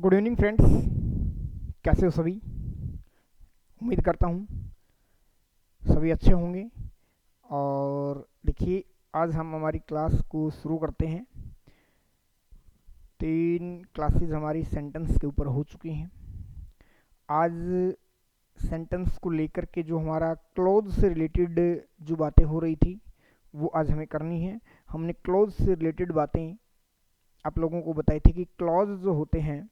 Good evening friends, कैसे हो सभी। उम्मीद करता हूँ सभी अच्छे होंगे। और देखिए, आज हम हमारी क्लास को शुरू करते हैं। 3 क्लासेस हमारी सेंटेंस के ऊपर हो चुकी हैं। आज सेंटेंस को लेकर के जो हमारा क्लोज से रिलेटेड जो बातें हो रही थी वो आज हमें करनी है। हमने क्लोज से रिलेटेड बातें आप लोगों को बताई थी कि क्लॉज जो होते हैं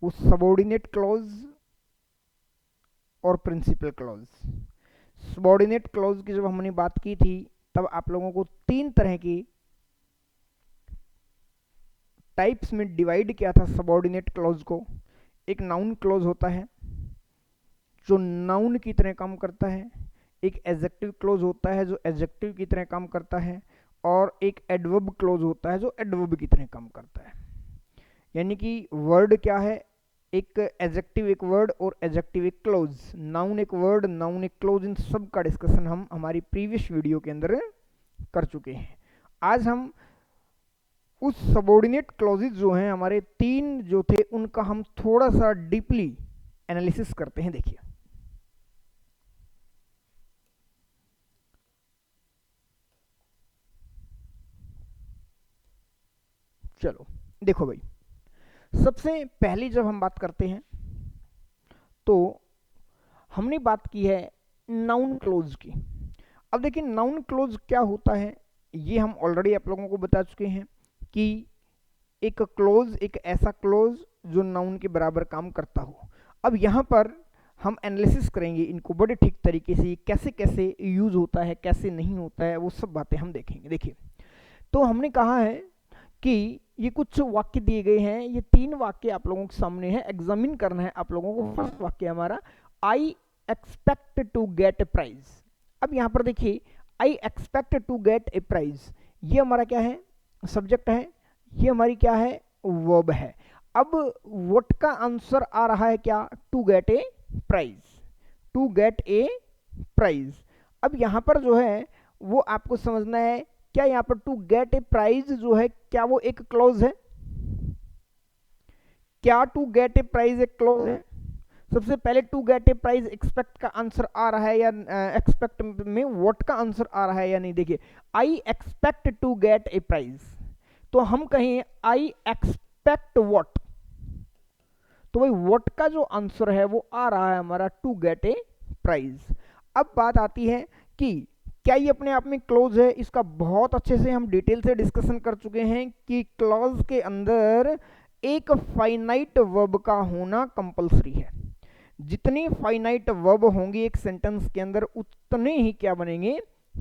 वो सबऑर्डिनेट क्लॉज और प्रिंसिपल क्लॉज। सबऑर्डिनेट क्लॉज की जब हमने बात की थी तब आप लोगों को 3 तरह की टाइप्स में डिवाइड किया था सबऑर्डिनेट क्लॉज को। एक नाउन क्लॉज होता है जो नाउन की तरह काम करता है, एक एडजेक्टिव क्लॉज होता है जो एडजेक्टिव की तरह काम करता है, और एक एडवर्ब क्लॉज होता है जो एडवर्ब की तरह काम करता है। यानी कि वर्ड क्या है, एक एडजेक्टिव एक वर्ड और एडजेक्टिव एक क्लोज, नाउन एक वर्ड नाउन एक क्लोज। इन सब का डिस्कशन हम हमारी प्रीवियस वीडियो के अंदर कर चुके हैं। आज हम उस सबऑर्डिनेट क्लॉजेज जो हैं हमारे 3 जो थे उनका हम थोड़ा सा डीपली एनालिसिस करते हैं। देखिए, चलो देखो भाई, सबसे पहले जब हम बात करते हैं तो हमने बात की है नाउन क्लोज की। अब देखिए, नाउन क्लोज क्या होता है ये हम ऑलरेडी आप लोगों को बता चुके हैं कि एक क्लोज एक ऐसा क्लोज जो नाउन के बराबर काम करता हो। अब यहाँ पर हम एनालिसिस करेंगे इनको बड़े ठीक तरीके से, कैसे कैसे यूज होता है कैसे नहीं होता है, वो सब बातें हम देखेंगे। देखिए, तो हमने कहा है कि ये कुछ वाक्य दिए गए हैं, ये 3 वाक्य आप लोगों के सामने है, एग्जामिन करना है आप लोगों को। फर्स्ट वाक्य हमारा, I expect to get a prize. अब यहाँ पर देखिए, I expect to get a prize, ये हमारा क्या है, सब्जेक्ट है, ये हमारी क्या है, वर्ब है। अब व्हाट का आंसर आ रहा है क्या, to get a prize, to get a prize. अब यहाँ पर जो है वो आपको समझना है, क्या यहाँ पर टू गेट ए प्राइज जो है क्या वो एक क्लॉज है, क्या टू गेट ए प्राइज एक क्लॉज है। सबसे पहले to get a prize expect का आंसर आ रहा है या एक्सपेक्ट में व्हाट का आंसर आ रहा है या नहीं। देखिए, I expect to get a prize, तो हम कहें आई एक्सपेक्ट व्हाट, तो भाई व्हाट का जो आंसर है वो आ रहा है हमारा टू गेट ए प्राइज। अब बात आती है कि क्या ये अपने आप में क्लोज है। इसका बहुत अच्छे से हम डिटेल से डिस्कशन कर चुके हैं कि क्लॉज के अंदर एक फाइनाइट वर्ब का होना कंपलसरी है। जितनी फाइनाइट वर्ब होंगी एक सेंटेंस के अंदर उतने ही क्या बनेंगे,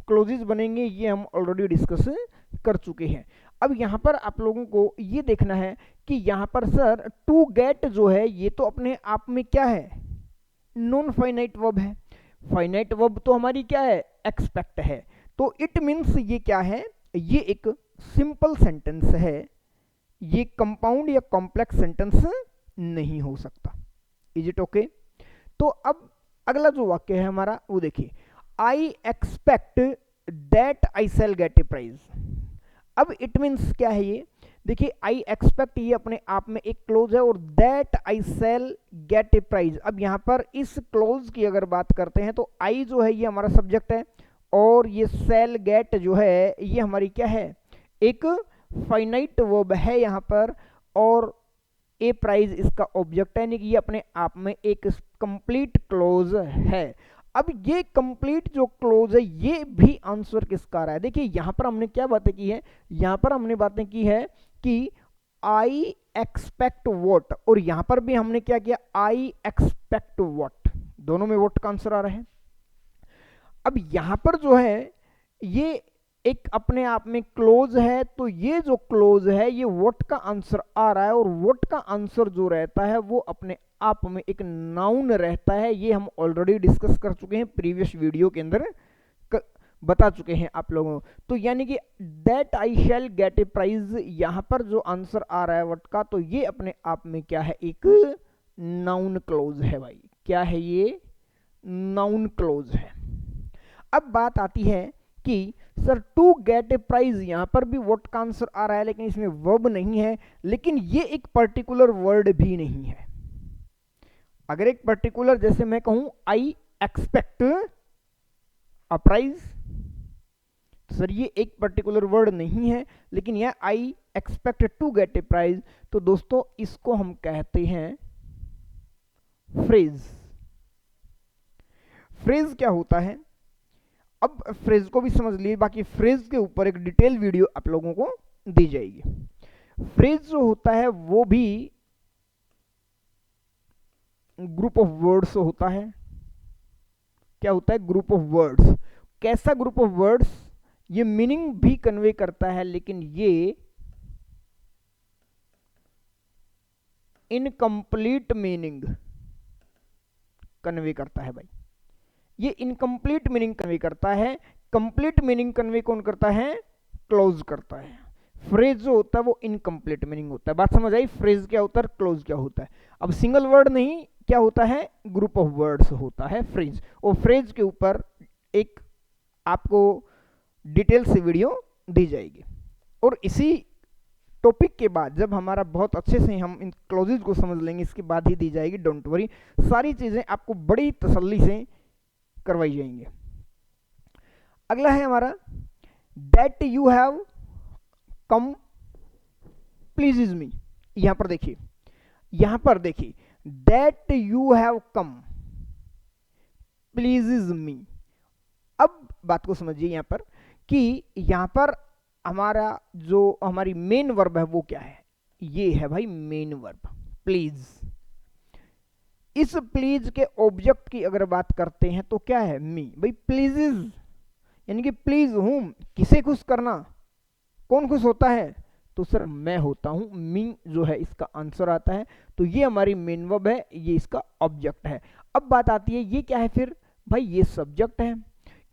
क्लोजेस बनेंगे। ये हम ऑलरेडी डिस्कस कर चुके हैं। अब यहाँ पर आप लोगों को ये देखना है कि यहाँ पर सर टू गेट जो है ये तो अपने आप में क्या है, नॉन फाइनाइट वर्ब है। फाइनाइट वर्ब तो हमारी क्या है, एक्सपेक्ट है। तो इट मीन्स ये क्या है, ये एक सिंपल सेंटेंस है, ये कंपाउंड या कॉम्प्लेक्स सेंटेंस नहीं हो सकता। Is it okay. तो अब अगला जो वाक्य है हमारा वो देखिए, I expect that I shall get a prize. अब इट मीन्स क्या है ये, देखिए आई एक्सपेक्ट ये अपने आप में एक क्लोज है और that I shall get a prize. अब यहाँ पर इस क्लोज की अगर बात करते हैं तो आई जो है ये हमारा सब्जेक्ट है और ये सेल गेट जो है ये हमारी क्या है, एक फाइनाइट वर्ब है यहाँ पर, और ए प्राइज इसका ऑब्जेक्ट है, यानी कि ये अपने आप में एक कंप्लीट क्लोज है। अब ये कंप्लीट जो क्लोज है ये भी आंसर किसका आ रहा है। देखिए, यहां पर हमने क्या बातें की है, यहां पर हमने बातें की है कि आई एक्सपेक्ट व्हाट, और यहां पर भी हमने क्या किया, आई एक्सपेक्ट व्हाट, दोनों में व्हाट का आंसर आ रहा है। अब यहां पर जो है ये एक अपने आप में क्लोज है, तो ये जो क्लोज है ये व्हाट का आंसर आ रहा है, और व्हाट का आंसर जो रहता है वो अपने आप में एक नाउन रहता है। ये हम ऑलरेडी डिस्कस कर चुके हैं प्रीवियस वीडियो के अंदर, बता चुके हैं आप लोगों। तो यानी कि that I shall get a prize, यहां पर जो आंसर आ रहा है व्हाट का, तो ये अपने आप में क्या है, एक नाउन क्लोज है भाई। क्या है ये, नाउन क्लोज है। अब बात आती है कि sir to get a prize, यहां पर भी व्हाट का आंसर आ रहा है, लेकिन इसमें वर्ब नहीं है, लेकिन ये एक पर्टिकुलर वर्ड भी नहीं है। अगर एक पर्टिकुलर, जैसे मैं कहूं I expect a prize, sir ये एक पर्टिकुलर वर्ड नहीं है, लेकिन यह I expect to get a prize, तो दोस्तों इसको हम कहते हैं फ्रेज। फ्रेज क्या होता है, अब फ्रेज को भी समझ लिए, बाकी फ्रेज के ऊपर एक डिटेल वीडियो आप लोगों को दी जाएगी। फ्रेज जो होता है वो भी ग्रुप ऑफ वर्ड्स होता है। क्या होता है, ग्रुप ऑफ वर्ड्स। कैसा ग्रुप ऑफ वर्ड्स, ये मीनिंग भी कन्वे करता है, लेकिन ये इनकम्प्लीट मीनिंग कन्वे करता है भाई, ये इनकम्प्लीट मीनिंग कन्वे करता है। कंप्लीट मीनिंग कन्वे कौन करता है, क्लोज करता है। फ्रेज जो होता है वो इनकम्प्लीट मीनिंग होता है। बात समझ आई, फ्रेज क्या होता है, क्लोज क्या होता है। अब सिंगल वर्ड नहीं, क्या होता है, ग्रुप ऑफ वर्ड्स होता है फ्रेज। और फ्रेज के ऊपर एक आपको डिटेल से वीडियो दी जाएगी। और इसी टॉपिक के बाद जब हमारा बहुत अच्छे से हम इन क्लोजेज को समझ लेंगे, इसके बाद ही दी जाएगी, डोंट वरी, सारी चीजें आपको बड़ी तसल्ली से करवाई जाएंगे। अगला है हमारा that you have come pleases me. यहां पर देखिए, यहां पर देखिए, that you have come pleases me. अब बात को समझिए यहां पर कि यहां पर हमारा जो हमारी मेन वर्ब है वो क्या है, ये है भाई मेन वर्ब प्लीज। इस प्लीज के ऑब्जेक्ट की अगर बात करते हैं तो क्या है, मी। भाई प्लीजेज यानी कि प्लीज हुम, किसे खुश करना, कौन खुश होता है, तो सर मैं होता हूं, मी जो है इसका आंसर आता है। तो ये हमारी मेन वर्ब है, ये इसका ऑब्जेक्ट है। अब बात आती है ये क्या है फिर, भाई ये सब्जेक्ट है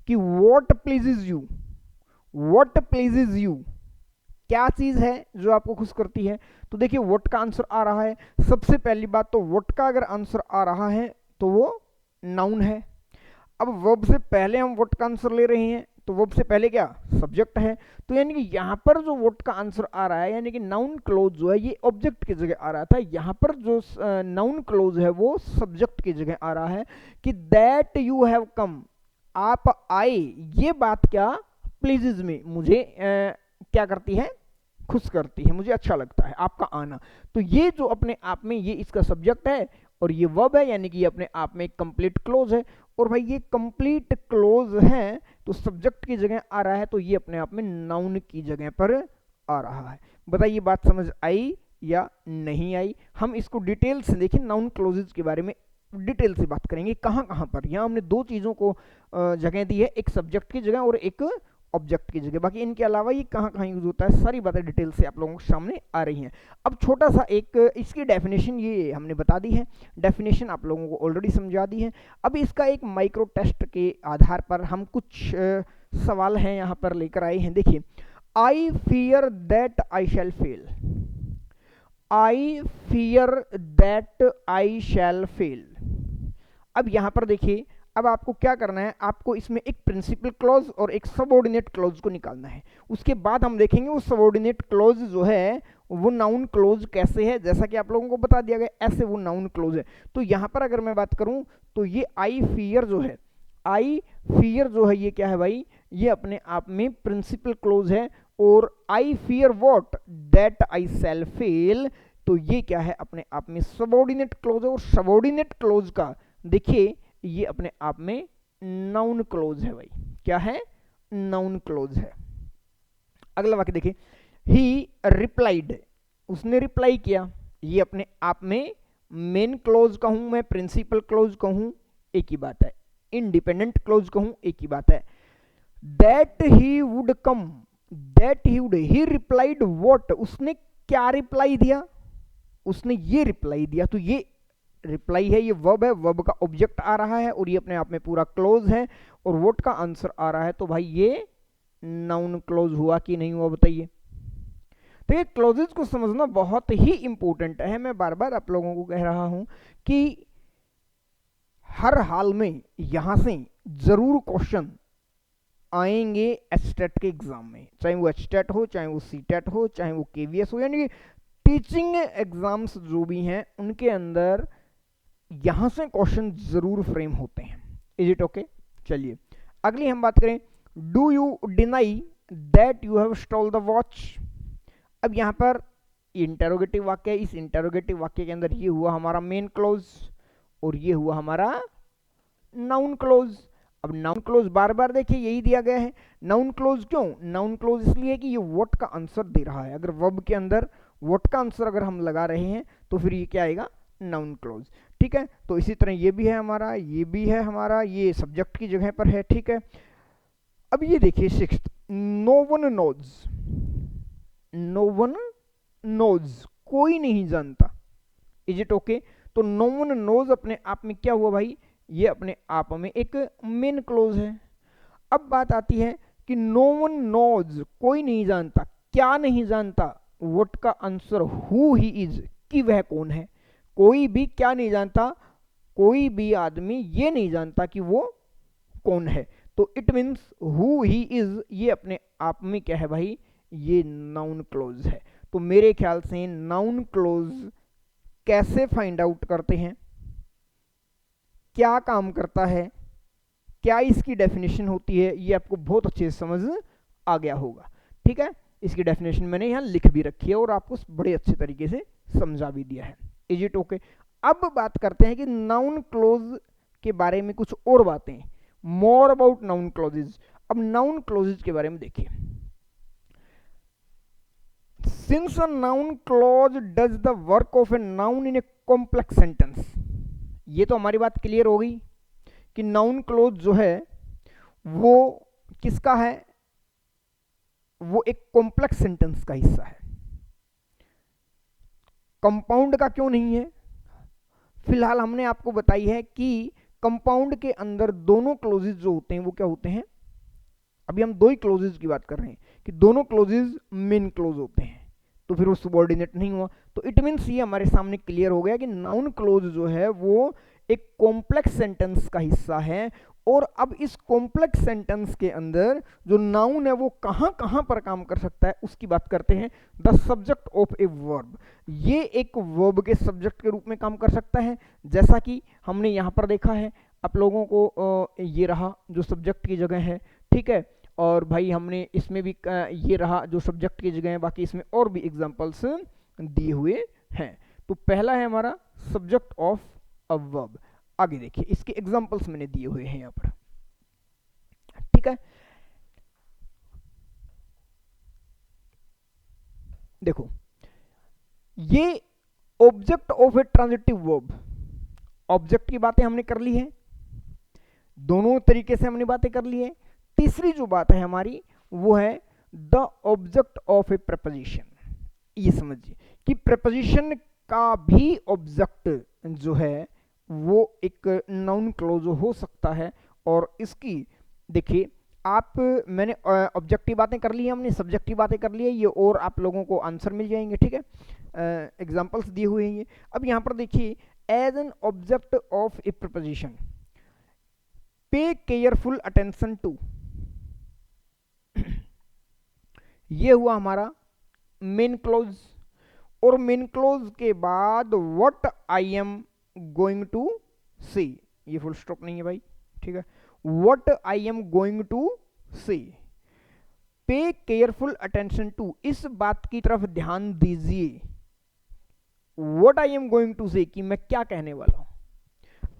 कि what pleases you, what pleases you, क्या चीज है जो आपको खुश करती है। तो देखिए व्हाट का आंसर आ रहा है। सबसे पहली बात तो व्हाट का अगर आंसर आ रहा है तो वो नाउन है। अब वर्ब से पहले हम व्हाट का आंसर ले रहे हैं, तो वर्ब से पहले क्या, सब्जेक्ट है। तो यानी कि यहां पर जो व्हाट का आंसर आ रहा है, यानी कि नाउन क्लोज जो है ये ऑब्जेक्ट की जगह आ रहा था, यहां पर जो नाउन क्लोज है वो सब्जेक्ट की जगह आ रहा है कि दैट यू हैव कम, आप आए, ये बात क्या प्लीजेज में, मुझे क्या करती है, खुश करती है, मुझे अच्छा लगता है आपका आना। तो ये जो अपने आप में ये इसका सब्जेक्ट है और ये वर्ब है, यानी कि ये अपने आप में कंप्लीट क्लोज है। और भाई ये कंप्लीट क्लोज है तो सब्जेक्ट की जगह आ रहा है, तो ये अपने आप में नाउन की जगह पर आ रहा है। बताइए बात समझ आई या नहीं आई। हम इसको डिटेल से देखें, नाउन क्लोजेज के बारे में डिटेल से बात करेंगे। कहाँ कहाँ पर, यहाँ हमने दो चीज़ों को जगह दी है, एक सब्जेक्ट की जगह और एक ऑब्जेक्ट की जगह। बाकी इनके अलावा ये कहाँ कहाँ यूज होता है, सारी बातें डिटेल से आप लोगों के सामने आ रही हैं। अब छोटा सा एक इसकी डेफिनेशन ये हमने बता दी है, डेफिनेशन आप लोगों को ऑलरेडी समझा दी है। अब इसका एक माइक्रो टेस्ट के आधार पर हम कुछ सवाल हैं यहाँ पर लेकर आए हैं। देखिए, I fear that I shall fail, I fear that I shall fail. अब यहां पर देखिए, अब आपको क्या करना है, आपको इसमें एक प्रिंसिपल क्लॉज और एक सबऑर्डिनेट क्लॉज को निकालना है। उसके बाद हम देखेंगे वो सबऑर्डिनेट क्लॉज जो है वो नाउन क्लॉज कैसे है। जैसा कि आप लोगों को बता दिया गया, ऐसे वो नाउन क्लॉज है। तो यहां पर अगर मैं बात करूं तो ये आई फियर जो है, आई फियर जो है ये क्या है भाई, ये अपने आप में प्रिंसिपल क्लॉज है। और I fear what that I shall fail, तो ये क्या है, अपने आप में सबऑर्डिनेट क्लॉज है। और सबऑर्डिनेट क्लॉज का देखिए ये अपने आप में नाउन क्लोज है भाई, क्या है, नाउन क्लोज है। अगला वाक्य देखिए, ही रिप्लाइड, उसने रिप्लाई किया, ये अपने आप में मेन क्लोज कहूं मैं, प्रिंसिपल क्लोज कहूं, एक ही बात है। इंडिपेंडेंट क्लोज कहूं, एक ही बात है। That he would come, that he would, he replied what, उसने क्या रिप्लाई दिया, उसने ये रिप्लाई दिया। तो ये रिप्लाई है, ये वर्ब है, वर्ब का ऑब्जेक्ट आ रहा है और ये अपने आप में पूरा क्लोज है। और व्हाट का आंसर आ रहा है, तो भाई ये नाउन क्लोज हुआ कि नहीं हुआ, बताइए। तो ये क्लोजेज को समझना बहुत ही इंपॉर्टेंट है। मैं बार बार आप लोगों को कह रहा हूं कि हर हाल में यहां से जरूर क्वेश्चन आएंगे एचटेट के एग्जाम में, चाहे वो एचटेट हो, चाहे वो सीटेट हो, चाहे वो केवीएस हो, यानी कि टीचिंग एग्जाम्स जो भी हैं उनके अंदर यहां से क्वेश्चन जरूर फ्रेम होते हैं। Is it okay? चलिए अगली हम बात करें, do you deny that you have stole the watch. अब यहां पर इंटेरोगेटिव वाक्य है, इस इंटेरोगेटिव वाक्य के अंदर ये हुआ हमारा मेन क्लोज और ये हुआ हमारा नाउन क्लोज। अब नाउन क्लोज बार बार देखिए यही दिया गया है। नाउन क्लोज क्यों? नाउन क्लोज इसलिए कि ये व्हाट का आंसर दे रहा है। अगर वर्ब के अंदर व्हाट का आंसर अगर हम लगा रहे हैं तो फिर ये क्या आएगा? Noun close. ठीक है, तो इसी तरह ये भी है हमारा, ये भी है हमारा, ये सब्जेक्ट की जगह पर है। ठीक है, अब ये देखिए sixth, no one knows. No one knows, कोई नहीं जानता। Is it okay? तो नो वन नोज अपने आप में क्या हुआ भाई? ये अपने आप में एक मेन क्लोज है। अब बात आती है कि नो वन नोज, कोई नहीं जानता, क्या नहीं जानता? व्हाट का आंसर हु ही इज, कि वह कौन है। कोई भी क्या नहीं जानता? कोई भी आदमी ये नहीं जानता कि वो कौन है। तो it means who he is, ये अपने आप में क्या है भाई? ये नाउन क्लोज है। तो मेरे ख्याल से नाउन क्लोज कैसे फाइंड आउट करते हैं, क्या काम करता है, क्या इसकी डेफिनेशन होती है, ये आपको बहुत अच्छे से समझ आ गया होगा। ठीक है, इसकी डेफिनेशन मैंने यहाँ लिख भी रखी है और आपको बड़े अच्छे तरीके से समझा भी दिया है। Is it okay? अब बात करते हैं कि नाउन क्लोज के बारे में कुछ और बातें, मोर अबाउट नाउन क्लोजेज। अब नाउन क्लोजेज के बारे में देखिए, since a noun clause does the work of a noun in a complex sentence. ये तो हमारी बात क्लियर हो गई कि नाउन क्लॉज जो है वो किसका है? वो एक कॉम्प्लेक्स सेंटेंस का हिस्सा है। कंपाउंड का क्यों नहीं है? फिलहाल हमने आपको बताई है कि कंपाउंड के अंदर दोनों क्लोजेज जो होते हैं वो क्या होते हैं? अभी हम दो ही क्लोजेज की बात कर रहे हैं कि दोनों क्लोजेज मेन क्लोज होते हैं, तो फिर वो सबऑर्डिनेट नहीं हुआ। तो इट मीन्स ये हमारे सामने क्लियर हो गया कि नाउन क्लोज जो है वो एक कॉम्प्लेक्स सेंटेंस का हिस्सा है। और अब इस कॉम्प्लेक्स सेंटेंस के अंदर जो नाउन है वो कहां कहां पर काम कर सकता है उसकी बात करते हैं। The subject of a verb, ये एक वर्ब के सब्जेक्ट के रूप में काम कर सकता है। जैसा कि हमने यहां पर देखा है, आप लोगों को ये रहा जो सब्जेक्ट की जगह है। ठीक है, और भाई हमने इसमें भी ये रहा जो सब्जेक्ट की जगह है, बाकी इसमें और भी एग्जांपल्स दिए हुए हैं। तो पहला है हमारा सब्जेक्ट ऑफ अ वर्ब। आगे देखिए इसके एग्जांपल्स मैंने दिए हुए हैं यहां पर। ठीक है, देखो ये object of A transitive verb, object की बातें हमने कर ली है, दोनों तरीके से हमने बातें कर ली है। तीसरी जो बात है हमारी वो है the object of a preposition. ये समझिए कि प्रपोजिशन का भी ऑब्जेक्ट जो है वो एक नाउन क्लोज हो सकता है। और इसकी देखिए आप, मैंने ऑब्जेक्ट की बातें कर ली है, हमने सब्जेक्ट की बातें कर ली है, ये और आप लोगों को आंसर मिल जाएंगे। ठीक है, एग्जांपल्स दिए हुए हैं ये। अब यहां पर देखिए, as an object of a proposition pay careful attention to, ये हुआ हमारा मेन क्लोज। और मेन क्लोज के बाद what I am going to say, ये फुल स्टॉप नहीं है भाई। ठीक है, what I am going to say, pay careful attention to, इस बात की तरफ ध्यान दीजिए। What I am going to say, कि मैं क्या कहने वाला हूं।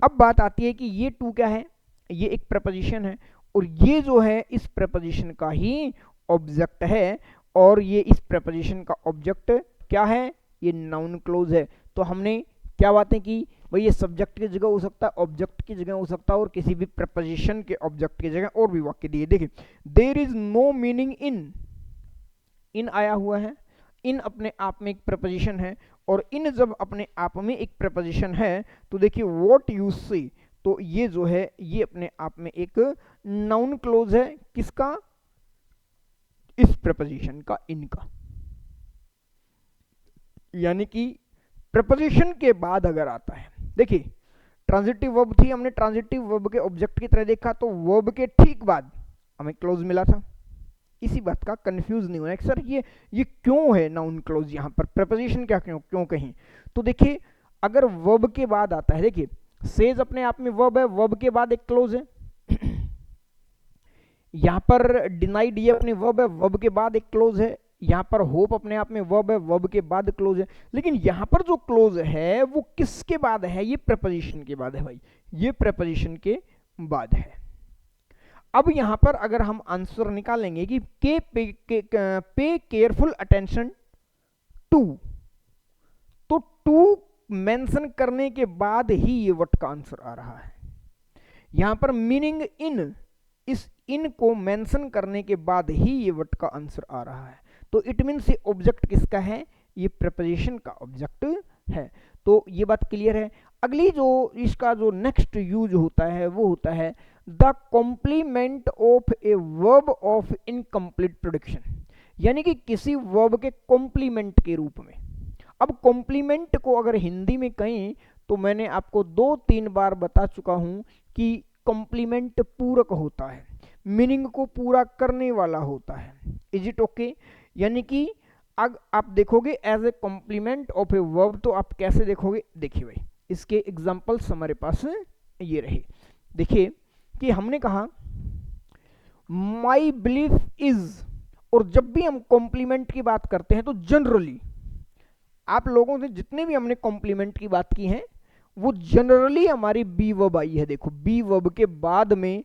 अब बात आती है कि ये टू क्या है? ये एक प्रपोजिशन है और ये जो है इस प्रपोजिशन का ही ऑब्जेक्ट है। और ये इस प्रपोजिशन का ऑब्जेक्ट क्या है? ये नाउन क्लोज है। तो हमने क्या बातें की भाई? ये सब्जेक्ट की जगह हो सकता है, ऑब्जेक्ट की जगह हो सकता है, और किसी भी प्रपोजिशन के ऑब्जेक्ट की जगह और भी वाक्य दिए। देखिए, there is no meaning in, in आया हुआ है, इन अपने आप में एक प्रपोजिशन है। और इन जब अपने आप में एक प्रपोजिशन है तो देखिए व्हाट यू से, तो ये जो है ये अपने आप में एक नाउन क्लोज है। किसका? इस प्रपोजिशन का, इनका। यानी कि प्रपोजिशन के बाद अगर आता है, देखिए ट्रांजिटिव वर्ब थी, हमने ट्रांजिटिव वर्ब के ऑब्जेक्ट की तरह देखा, तो वर्ब के ठीक बाद हमें क्लोज मिला था। इसी बात का कंफ्यूज नहीं होना है सर ये क्यों है नाउन क्लोज, यहाँ पर प्रेपोजिशन क्या क्यों कहीं। तो देखिए अगर वर्ब के बाद आता है, देखिए सेज अपने आप में वर्ब है, वर्ब के बाद एक क्लोज है। यहाँ पर डिनाइड ये अपने वर्ब है, वर्ब के बाद एक क्लोज है। यहाँ पर होप अपने आप में वर्ब है, वर्ब के बाद क्लोज है। लेकिन यहाँ पर जो क्लोज है वो किसके बाद है, ये प्रेपोजिशन के बाद है भाई, ये प्रेपोजिशन के बाद है। अब यहाँ पर अगर हम आंसर निकालेंगे कि पे केयरफुल अटेंशन टू, तो टू मेंशन करने के बाद ही ये व्हाट का आंसर आ रहा है। यहाँ पर मीनिंग इन, इस इन को मेंशन करने के बाद ही ये व्हाट का आंसर आ रहा है। तो इट मीन्स ये ऑब्जेक्ट किसका है, ये प्रेपोजिशन का ऑब्जेक्ट है। तो ये बात क्लियर है। अगली जो इसका जो नेक्स्ट यूज होता है वो होता है the complement of a verb of incomplete production, यानी कि किसी वर्ब के कॉम्प्लीमेंट के रूप में। अब कॉम्प्लीमेंट को अगर हिंदी में कहें तो मैंने आपको 2-3 बार बता चुका हूं कि कॉम्प्लीमेंट पूरक होता है, मीनिंग को पूरा करने वाला होता है। Is it okay? यानी कि अगर आप देखोगे as a complement of a verb तो आप कैसे देखोगे, देखिए भाई इसके एग्जांपल्स हमारे पास ये रहे। देखिए कि हमने कहा माई बिलीफ इज, और जब भी हम कॉम्प्लीमेंट की बात करते हैं तो जनरली आप लोगों से जितने भी हमने कॉम्प्लीमेंट की बात की है वो जनरली हमारी बी वर्ब आई है। देखो बी वर्ब के बाद में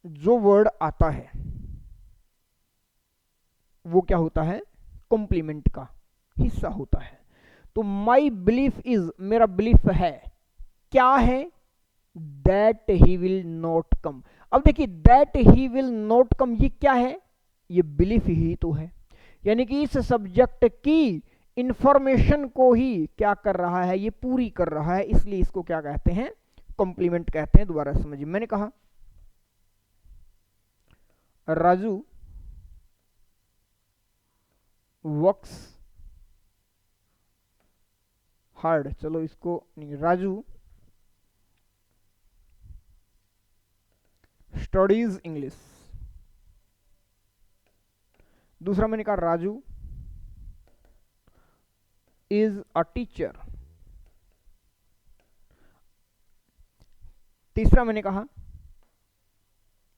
जो वर्ड आता है वो क्या होता है, कॉम्प्लीमेंट का हिस्सा होता है। तो माई बिलीफ इज, मेरा बिलीफ है, क्या है, that he will not come. अब देखिए that he will not come ये क्या है, ये बिलीफ ही तो है, यानी कि इस सब्जेक्ट की इंफॉर्मेशन को ही क्या कर रहा है, ये पूरी कर रहा है, इसलिए इसको क्या कहते हैं, कॉम्प्लीमेंट कहते हैं। दोबारा समझिए, मैंने कहा राजू वर्क्स हार्ड, चलो इसको नहीं, राजू स्टडीज इंग्लिश। दूसरा मैंने कहा राजू इज अ टीचर। तीसरा मैंने कहा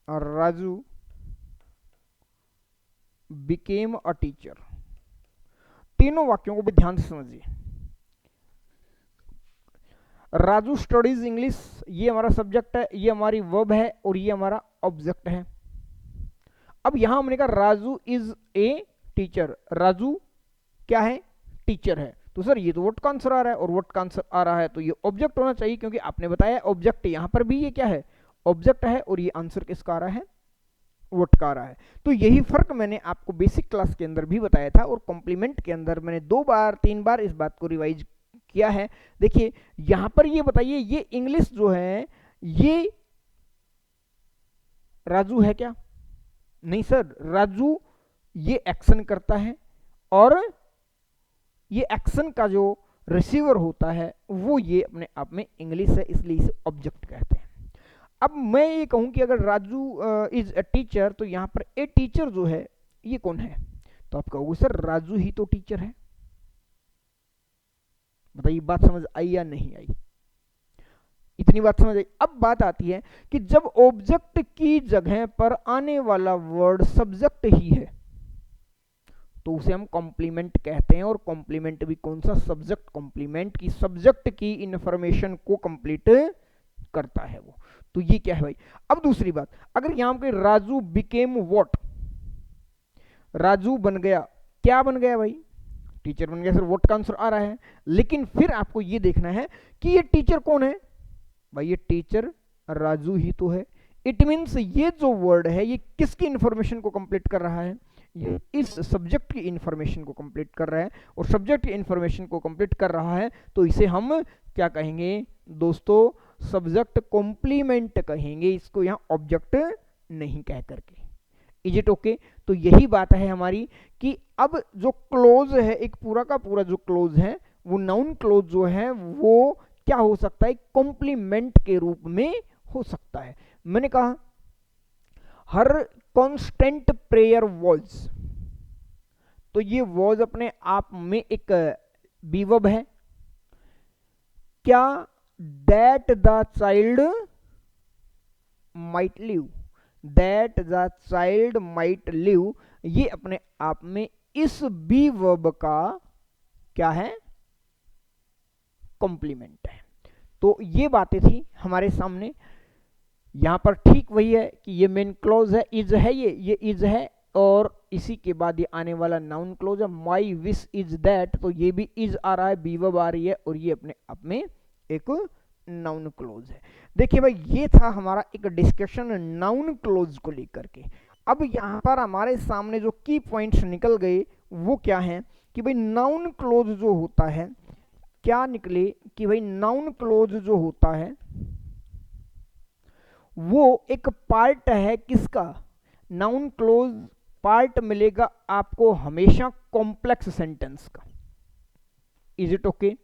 राजू बिकेम अ टीचर। तीनों वाक्यों को भी ध्यान से समझिए। राजू स्टडीज इंग्लिश, ये हमारा सब्जेक्ट है, ये हमारी वर्ब है और ये हमारा ऑब्जेक्ट है। अब यहां हमने कहा Raju is a teacher, Raju क्या है, टीचर है। तो सर ये तो व्हाट का आंसर आ रहा है, और व्हाट का आंसर आ रहा है तो ये ऑब्जेक्ट होना चाहिए, क्योंकि आपने बताया ऑब्जेक्ट, यहां पर भी ये क्या है, ऑब्जेक्ट है, और ये आंसर किसका आ रहा है, व्हाट का आ रहा है। तो यही फर्क मैंने आपको बेसिक क्लास के अंदर भी बताया था, और कॉम्प्लीमेंट के अंदर मैंने 2-3 बार इस बात को रिवाइज किया है। देखिए यहां पर ये बताइए, ये इंग्लिश जो है ये राजू है क्या, नहीं सर, राजू ये एक्शन करता है, और ये एक्शन का जो रिसीवर होता है वो ये अपने आप में इंग्लिश है, इसलिए इसे ऑब्जेक्ट कहते हैं। अब मैं ये कहूं कि अगर राजू इज अ टीचर, तो यहां पर ए टीचर जो है ये कौन है, तो आप कहोगे सर राजू ही तो टीचर है। बताइए बात समझ आई या नहीं आई, इतनी बात समझ आई। अब बात आती है कि जब ऑब्जेक्ट की जगह पर आने वाला वर्ड सब्जेक्ट ही है तो उसे हम कॉम्प्लीमेंट कहते हैं, और कॉम्प्लीमेंट भी कौन सा, सब्जेक्ट कॉम्प्लीमेंट की, सब्जेक्ट की इंफॉर्मेशन को कंप्लीट करता है वो। तो ये क्या है भाई। अब दूसरी बात, अगर यहां पे राजू बिकेम व्हाट, राजू बन गया, क्या बन गया भाई, टीचर बन गया। सर व्हाट का आंसर आ रहा है, लेकिन फिर आपको ये देखना है कि ये टीचर कौन है भाई, ये टीचर राजू ही तो है। इट मीन्स ये जो वर्ड है ये किसकी इंफॉर्मेशन को कंप्लीट कर रहा है, ये इस सब्जेक्ट की इंफॉर्मेशन को कंप्लीट कर रहा है, और सब्जेक्ट की इंफॉर्मेशन को कंप्लीट कर रहा है तो इसे हम क्या कहेंगे दोस्तों, सब्जेक्ट कॉम्प्लीमेंट कहेंगे, इसको यहां ऑब्जेक्ट नहीं कह करके। Is it okay? तो यही बात है हमारी कि अब जो क्लोज है, एक पूरा का पूरा जो क्लोज है वो नाउन क्लोज जो है वो क्या हो सकता है, कॉम्प्लीमेंट के रूप में हो सकता है। मैंने कहा हर कांस्टेंट प्रेयर वॉज, तो ये वॉज अपने आप में एक बी वर्ब है। क्या that the child might live, that the child might live, ये अपने आप में इस बी वर्ब का क्या है, कॉम्प्लीमेंट है। तो ये बातें थी हमारे सामने। यहां पर ठीक वही है कि ये मेन क्लोज है, इज है, ये इज है, और इसी के बाद ये आने वाला नाउन क्लोज है, माई विश इज दैट, तो ये भी इज आ रहा है, बी वर्ब आ रही है, और ये अपने आप में एक नाउन क्लोज है। देखिए भाई, ये था हमारा एक डिस्कशन नाउन क्लोज को लेकर के। अब यहां पर हमारे सामने जो की पॉइंट्स निकल गए वो क्या है कि भाई नाउन क्लोज जो होता है, क्या निकले कि भाई नाउन क्लोज जो होता है वो एक पार्ट है किसका, नाउन क्लोज पार्ट मिलेगा आपको हमेशा कॉम्प्लेक्स सेंटेंस का। Is it okay?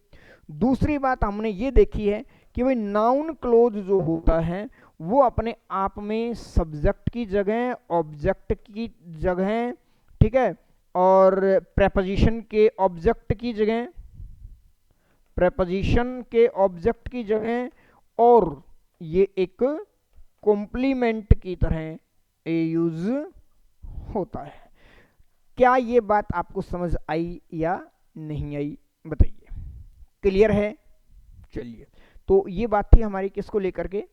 दूसरी बात हमने ये देखी है कि भाई नाउन क्लोज जो होता है वो अपने आप में सब्जेक्ट की जगह, ऑब्जेक्ट की जगह, ठीक है, और प्रेपोजिशन के ऑब्जेक्ट की जगह, प्रेपोजिशन के ऑब्जेक्ट की जगह, और ये एक कॉम्प्लीमेंट की तरह यूज होता है। क्या ये बात आपको समझ आई या नहीं आई, बताइए। क्लियर है? चलिए, तो ये बात थी हमारी किसको लेकर के,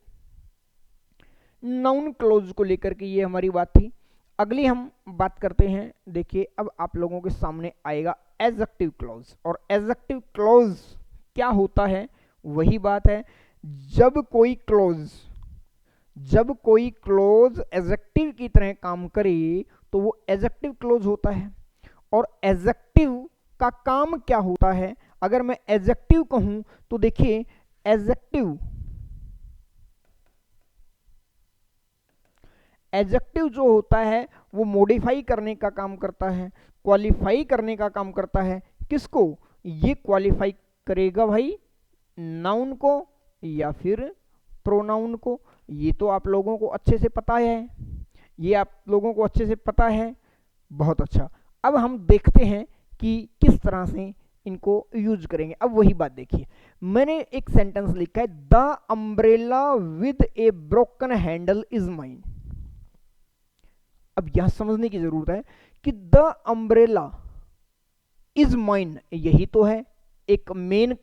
नाउन क्लोज को लेकर के, ये हमारी बात थी। अगली हम बात करते हैं, देखिए अब आप लोगों के सामने आएगा एडजेक्टिव क्लॉज। और एडजेक्टिव क्लॉज क्या होता है, वही बात है, जब कोई क्लोज एडजेक्टिव की तरह काम करे तो वो एडजेक्टिव क्लोज होता है। और एडजेक्टिव का काम क्या होता है, अगर मैं एडजेक्टिव कहूं तो देखिए एडजेक्टिव जो होता है वो मॉडिफाई करने का काम करता है, क्वालिफाई करने का काम करता है। किसको? ये क्वालिफाई करेगा भाई नाउन को या फिर प्रोनाउन को। ये तो आप लोगों को अच्छे से पता है, ये आप लोगों को अच्छे से पता है। बहुत अच्छा, अब हम देखते हैं कि किस तरह से इनको यूज करेंगे। अब वही बात देखिए, मैंने एक सेंटेंस लिखा है, the umbrella with A broken handle is mine. अब यह समझने की जरूरत है कि द अम्ब्रेला इज माइन, यही तो है, एक मेन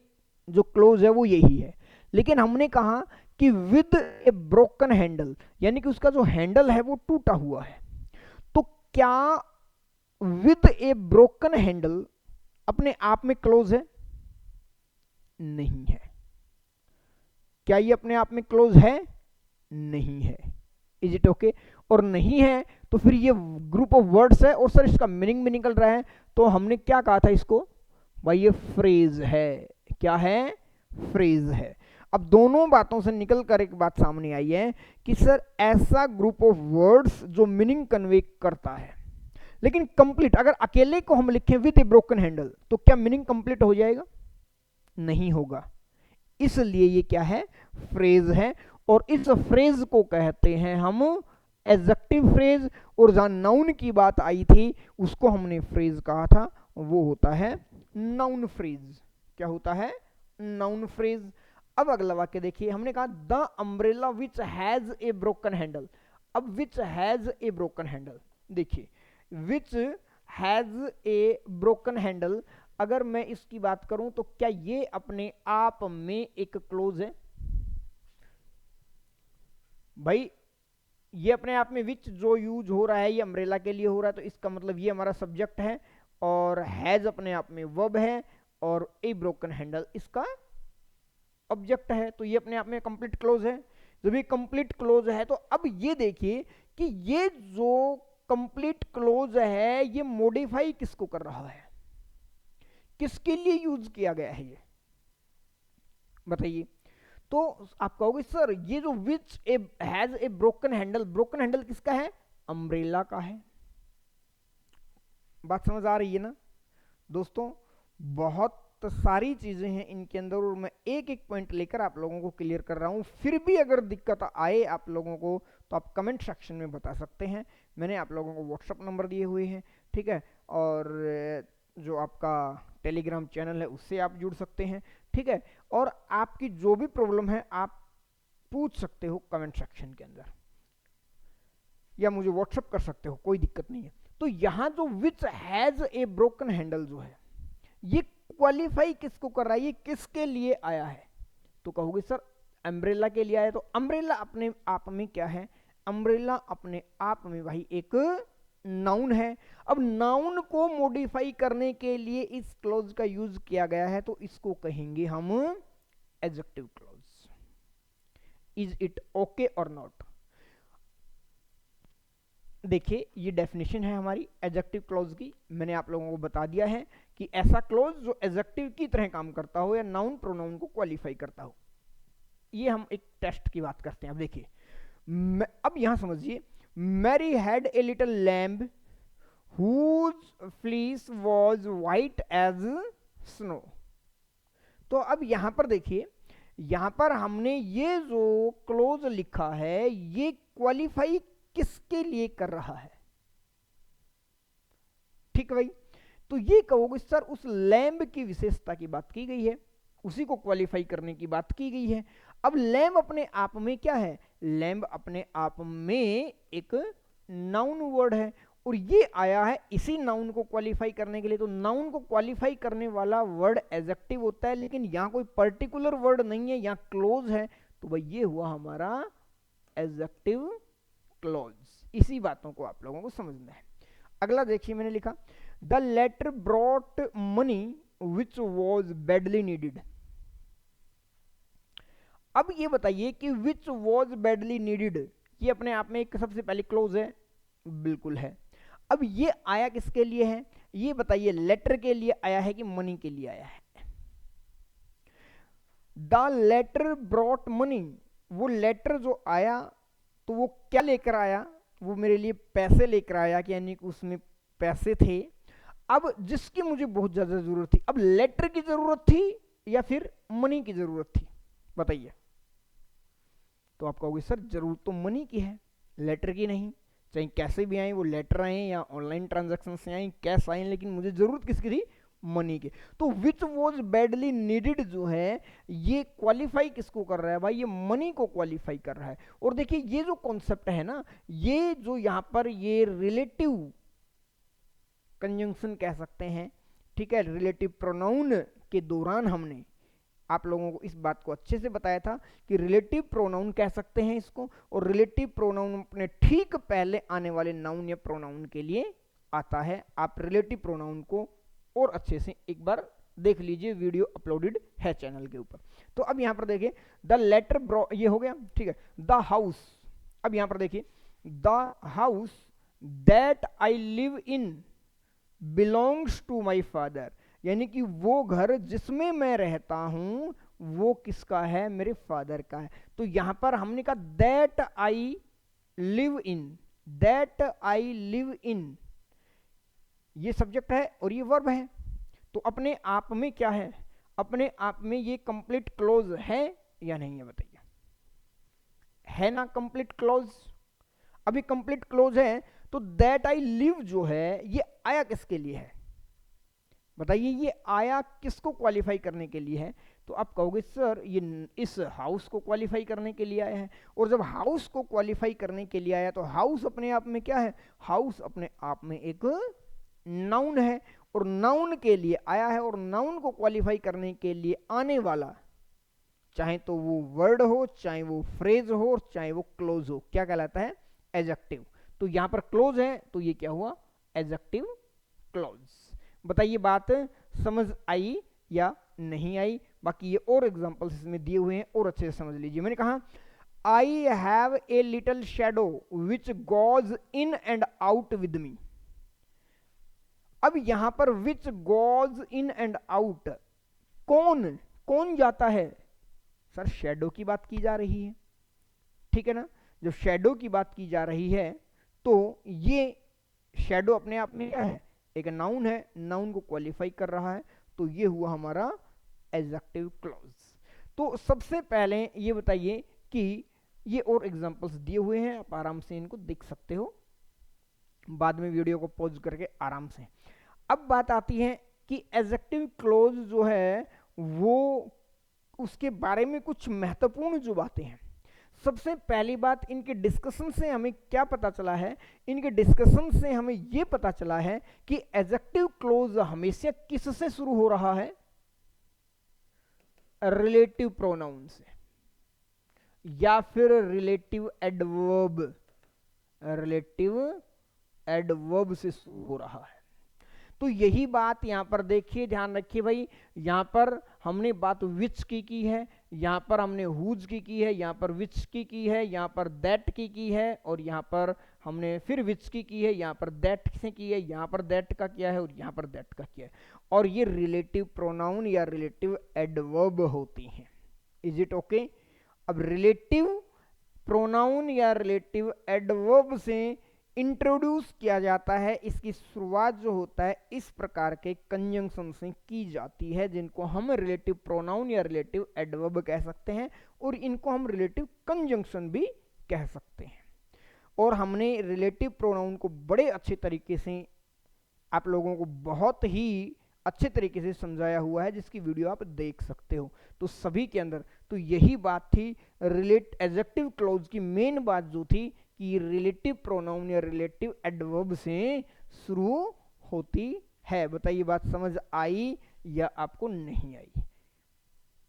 जो क्लोज है वो यही है। लेकिन हमने कहा कि विद ए ब्रोकन हैंडल, यानी कि उसका जो हैंडल है वो टूटा हुआ है। तो क्या विद ए ब्रोकन हैंडल अपने आप में क्लोज है? नहीं है। क्या ये अपने आप में क्लोज है? नहीं है। Is it okay? और नहीं है तो फिर ये ग्रुप ऑफ वर्ड्स है और सर इसका मीनिंग भी निकल रहा है, तो हमने क्या कहा था इसको, भाई ये फ्रेज है। क्या है? फ्रेज है। अब दोनों बातों से निकल कर एक बात सामने आई है कि सर ऐसा ग्रुप ऑफ वर्ड्स जो मीनिंग कन्वे करता है, लेकिन कंप्लीट, अगर अकेले को हम लिखें विद ए ब्रोकन हैंडल तो क्या मीनिंग कंप्लीट हो जाएगा? नहीं होगा। इसलिए ये क्या है? फ्रेज है। और इस फ्रेज को कहते हैं हम एडजेक्टिव फ्रेज, और जहां नाउन की बात आई थी उसको हमने फ्रेज कहा था, वो होता है नाउन फ्रेज। क्या होता है? Noun phrase. अब अगला वाक्य देखिए, हमने कहा the umbrella which has a broken handle. अब which has a broken handle, देखिए which has a broken handle, अगर मैं इसकी बात करूं तो क्या ये अपने आप में एक क्लोज है? भाई ये अपने आप में विच जो यूज हो रहा है ये अम्ब्रेला के लिए हो रहा है, तो इसका मतलब ये हमारा सब्जेक्ट है, और हैज अपने आप में वर्ब है, और ए ब्रोकन हैंडल इसका ऑब्जेक्ट है, तो ये अपने आप में कंप्लीट क्लोज है। जब ये कंप्लीट क्लोज है तो अब ये देखिए कि ये जो कंप्लीट क्लोज है ये मॉडिफाई किसको कर रहा है, किसके लिए यूज किया गया है, ये बताइए। तो आप कहोगे सर ये जो which a has a broken handle, broken handle किसका है? अम्ब्रेला का है। बात समझ आ रही है ना दोस्तों? बहुत बहुत सारी चीज़ें हैं इनके अंदर और मैं एक एक पॉइंट लेकर आप लोगों को क्लियर कर रहा हूँ। फिर भी अगर दिक्कत आए आप लोगों को तो आप कमेंट सेक्शन में बता सकते हैं। मैंने आप लोगों को व्हाट्सअप नंबर दिए हुए हैं, ठीक है, और जो आपका टेलीग्राम चैनल है उससे आप जुड़ सकते हैं, ठीक है, और आपकी जो भी प्रॉब्लम है आप पूछ सकते हो कमेंट सेक्शन के अंदर या मुझे व्हाट्सअप कर सकते हो, कोई दिक्कत नहीं है। तो यहाँ जो विच हैज ए ब्रोकन हैंडल जो है ये क्वालिफाई किसको कर रहा है, ये किसके लिए आया है? तो कहोगे सर अम्ब्रेला के लिए आया। तो अम्ब्रेला अपने आप में क्या है? अम्ब्रेला अपने आप में भाई एक नाउन है। अब नाउन को मॉडिफाई करने के लिए इस क्लॉज का यूज किया गया है, तो इसको कहेंगे हम adjective clause. Is it okay और नॉट? देखिए ये डेफिनेशन है हमारी एडजेक्टिव क्लॉज की। मैंने आप लोगों को बता दिया है कि ऐसा क्लॉज जो एडजेक्टिव की तरह काम करता हो या नाउन प्रोनाउन को क्वालिफाई करता हो। ये हम एक टेस्ट की बात करते हैं। अब देखिए अब यहां समझिए, Mary had a little lamb whose fleece was white as snow। तो अब यहां पर देखिए, यहां पर हमने ये जो क्लोज लिखा है ये क्वालिफाई किसके लिए कर रहा है? ठीक है भाई, तो ये कहोगे सर उस लैम्ब की विशेषता की बात की गई है, उसी को क्वालिफाई करने की बात की गई है। अब लैम्ब अपने आप में क्या है? लैम्ब अपने आप में एक नाउन वर्ड है और ये आया है इसी नाउन को क्वालिफाई करने के लिए। तो नाउन को क्वालिफाई करने वाला वर्ड एडजेक्टिव होता है, लेकिन यहां कोई पर्टिकुलर वर्ड नहीं है, यहां क्लोज है, तो भाई ये हुआ हमारा एडजेक्टिव क्लॉज। इसी बातों को आप लोगों को समझना है। अगला देखिए मैंने लिखा the letter brought money which was badly needed. अब ये बताइए कि विच वॉज बैडली नीडेड ये अपने आप में एक सबसे पहले क्लोज है, बिल्कुल है। अब ये आया किसके लिए है? ये बताइए लेटर के लिए आया है कि मनी के लिए आया है? द लेटर ब्रॉट मनी, वो लेटर जो आया तो वो क्या लेकर आया? वो मेरे लिए पैसे लेकर आया, कि यानी कि उसमें पैसे थे। अब जिसकी मुझे बहुत ज्यादा जरूरत थी, अब लेटर की जरूरत थी या फिर मनी की जरूरत थी? बताइए। तो आप कहोगे सर जरूरत तो मनी की है, लेटर की नहीं। चाहे कैसे भी आए, वो लेटर आए या ऑनलाइन ट्रांजैक्शन से आए, कैश आए, लेकिन मुझे जरूरत किसकी थी? मनी के। तो विच वॉज बैडली नीडेड जो है ये क्वालिफाई किसको कर रहा है भाई? ये मनी को क्वालिफाई कर रहा है। और देखिए ये जो कॉन्सेप्ट है ना, ये जो यहां पर ये रिलेटिव कंजंक्शन कह सकते हैं, ठीक है, रिलेटिव प्रोनाउन के दौरान हमने आप लोगों को इस बात को अच्छे से बताया था कि रिलेटिव प्रोनाउन कह सकते हैं इसको, और रिलेटिव प्रोनाउन अपने ठीक पहले आने वाले नाउन या प्रोनाउन के लिए आता है। आप रिलेटिव प्रोनाउन को और अच्छे से एक बार देख लीजिए, वीडियो अपलोडेड है चैनल के ऊपर। तो अब यहां पर देखिए द लेटर ये हो गया, ठीक है। द हाउस, अब यहां पर देखिए the house that I live in belongs to my father, यानी कि वो घर जिसमें मैं रहता हूं वो किसका है? मेरे फादर का है। तो यहां पर हमने कहा that I live in, that I live इन, ये सब्जेक्ट है और ये वर्ब है। तो अपने आप में क्या है? अपने आप में ये कंप्लीट क्लोज है या नहीं है? बताइए, है ना कंप्लीट क्लोज? अभी कंप्लीट क्लोज है, तो दैट आई लिव जो है ये आया किसके लिए है? बताइए, ये आया किसको क्वालिफाई करने के लिए है? तो आप कहोगे सर ये इस हाउस को क्वालिफाई करने के लिए आया है। और जब हाउस को क्वालिफाई करने के लिए आया तो हाउस अपने आप में क्या है? हाउस अपने आप में एक नाउन है और नाउन के लिए आया है, और नाउन को क्वालिफाई करने के लिए आने वाला, चाहे तो वो वर्ड हो, चाहे वो फ्रेज हो, चाहे वो क्लोज हो, क्या कहलाता है? एडजेक्टिव। तो यहां पर क्लोज है तो ये क्या हुआ? Adjective close. बताइए बात समझ आई या नहीं आई? बाकी ये और एग्जांपल्स इसमें दिए हुए हैं और अच्छे से समझ लीजिए। मैंने कहा I have a little shadow which goes in and out with me. अब यहां पर which goes in and out, कौन कौन जाता है? सर शैडो की बात की जा रही है, ठीक है ना। जब शैडो की बात की जा रही है तो ये शैडो अपने आप में क्या है? एक नाउन है, नाउन को क्वालिफाई कर रहा है। तो ये हुआ हमारा एडजेक्टिव क्लॉज। तो सबसे पहले ये बताइए कि ये और एग्जांपल्स दिए हुए हैं, आप आराम से इनको देख सकते हो, बाद में वीडियो को पॉज करके आराम से। अब बात आती है कि एडजेक्टिव क्लॉज जो है वो उसके बारे में कुछ महत्वपूर्ण जो बातें हैं। सबसे पहली बात, इनके डिस्कशन से हमें क्या पता चला है, इनके डिस्कशन से हमें यह पता चला है कि एडजेक्टिव क्लॉज हमेशा किससे शुरू हो रहा है, रिलेटिव प्रोनाउन से या फिर रिलेटिव एडवर्ब, रिलेटिव एडवर्ब से शुरू हो रहा है। तो यही बात यहां पर देखिए, ध्यान रखिए भाई, यहां पर हमने बात विच की है, यहां पर हमने हुज की है, यहां पर विच की है, यहां पर दैट की है, और यहां पर हमने फिर विच की है, यहां पर दैट से की है, यहां पर दैट का किया है, और यहां पर दैट का किया है। और ये रिलेटिव प्रोनाउन या रिलेटिव एडवर्ब होती हैं। Is it okay? अब रिलेटिव प्रोनाउन या रिलेटिव एडवर्ब से इंट्रोड्यूस किया जाता है, इसकी शुरुआत जो होता है इस प्रकार के कंजंक्शन से की जाती है, जिनको हम रिलेटिव प्रोनाउन या रिलेटिव एडवर्ब कह सकते हैं, और इनको हम रिलेटिव कंजंक्शन भी कह सकते हैं। और हमने रिलेटिव प्रोनाउन को बड़े अच्छे तरीके से आप लोगों को बहुत ही अच्छे तरीके से समझाया हुआ है, जिसकी वीडियो आप देख सकते हो। तो सभी के अंदर तो यही बात थी, एडजेक्टिव क्लॉज की मेन बात जो थी कि रिलेटिव प्रोनाउन या रिलेटिव एडवर्ब से शुरू होती है। बताइए बात समझ आई या आपको नहीं आई?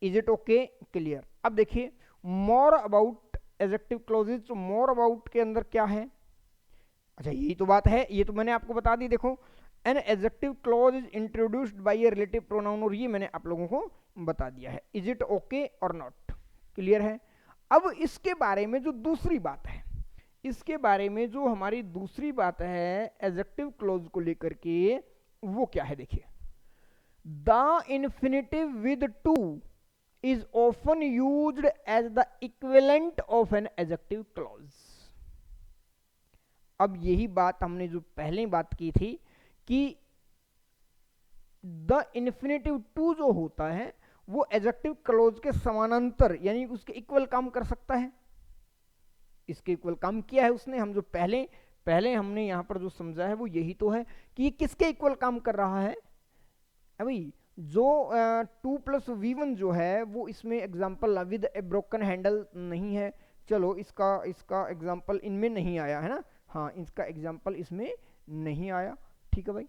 Is it okay? क्लियर? अब देखिए मोर अबाउट एडजेक्टिव क्लॉजेज। तो मोर अबाउट के अंदर क्या है? अच्छा यही तो बात है, ये तो मैंने आपको बता दी। देखो N adjective clause is introduced by a relative pronoun, और ये मैंने आप लोगों को बता दिया है। इज इट ओके और नॉट? क्लियर है? अब इसके बारे में जो दूसरी बात है, इसके बारे में जो हमारी दूसरी बात है एडजेक्टिव क्लॉज को लेकर के, वो क्या है? देखिए, the infinitive with to is often used as the equivalent of an adjective clause. अब यही बात हमने जो पहले बात की थी कि द इन्फिनेटिव टू जो होता है वो एडजेक्टिव क्लॉज के समानांतर यानी उसके इक्वल काम कर सकता है। इसके इक्वल काम किया है उसने। हम जो पहले हमने यहां पर जो समझा है वो यही तो है कि ये किसके इक्वल काम कर रहा है। अभी जो 2 + v1 जो है वो इसमें example with A broken handle नहीं है। चलो इसका एग्जाम्पल इनमें नहीं आया है ना, हाँ इसका एग्जाम्पल इसमें नहीं आया, ठीक है भाई।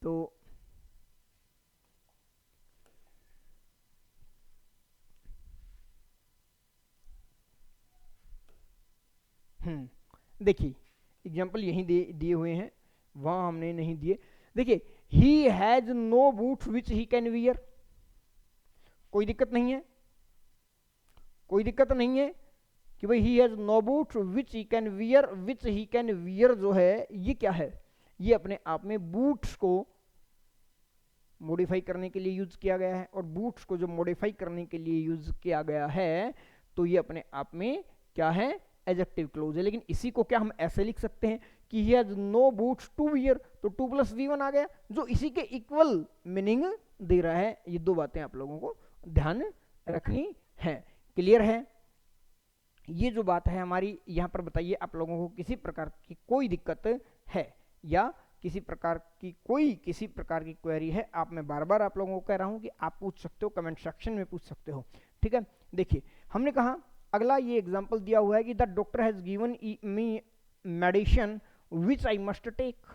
तो देखिए एग्जाम्पल यहीं दिए हुए हैं, वहां हमने नहीं दिए। देखिए he has no boots which he can wear, कोई दिक्कत नहीं है, कोई दिक्कत नहीं है कि भाई he has no boots which he can wear. Which he can wear जो है ये क्या है? ये अपने आप में बूट्स को मॉडिफाई करने के लिए यूज किया गया है, और बूट्स को जो मॉडिफाई करने के लिए यूज किया गया है तो ये अपने आप में क्या है? एडजेक्टिव क्लॉज है। लेकिन इसी को क्या हम ऐसे लिख सकते हैं कि he has no boots to wear, तो 2 + v1 आ गया जो इसी के इक्वल मीनिंग दे रहा है। ये दो बातें आप लोगों को ध्यान रखनी है। क्लियर है? ये जो बात है हमारी यहाँ पर बताइए आप लोगों को किसी प्रकार की कोई दिक्कत है या किसी प्रकार की क्वेरी है? आप मैं बार बार आप लोगों को कह रहा हूँ कि आप पूछ सकते हो, कमेंट सेक्शन में पूछ सकते हो, ठीक है। देखिए हमने कहा अगला ये एग्जांपल दिया हुआ है कि the doctor has given me medicine which I must take.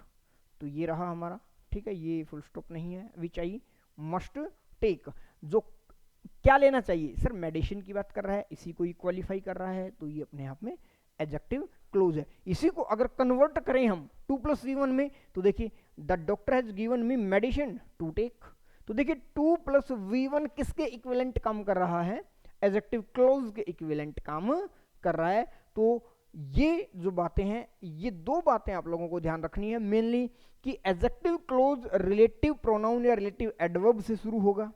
तो ये रहा हमारा, ठीक है, ये फुल स्टॉप नहीं है, विच आई मस्ट टेक, जो क्या लेना चाहिए सर? मेडिसिन की बात कर रहा है, इसी को ही क्वालिफाई कर रहा है, तो ये अपने आप में एडजेक्टिव क्लोज है। इसी को अगर कन्वर्ट करें हम 2 + v1 में तो देखिए the doctor has given me medicine to take. तो देखिए 2 + v1 किसके इक्विवेलेंट काम कर रहा है? एडजेक्टिव क्लोज के इक्विवेलेंट काम कर रहा है। तो ये जो बातें हैं, ये दो बातें आप लोगों को ध्यान रखनी है मेनली कि एडजेक्टिव क्लोज रिलेटिव प्रोनाउन या रिलेटिव एडवर्ब से शुरू होगा,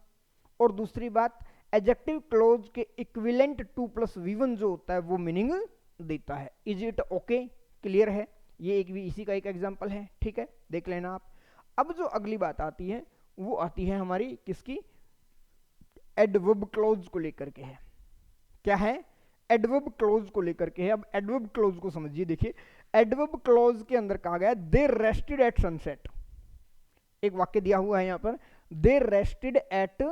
और दूसरी बात एडजेक्टिव क्लोज के इक्विवेलेंट 2 + v1 जो होता है वो मीनिंग देता है। Is it okay? क्लियर है? ये एक भी इसी का एक एग्जांपल है, ठीक है, देख लेना आप। अब जो अगली बात आती है वो आती है हमारी किसकी, एडवर्ब क्लॉज को लेकर के है। क्या है, एडवर्ब क्लॉज को लेकर के है। अब एडवर्ब क्लॉज को समझिए, देखिए एडवर्ब क्लॉज के अंदर कहा गया दे रेस्टेड एट सनसेट, एक वाक्य दिया हुआ है यहां पर, दे रेस्टेड एट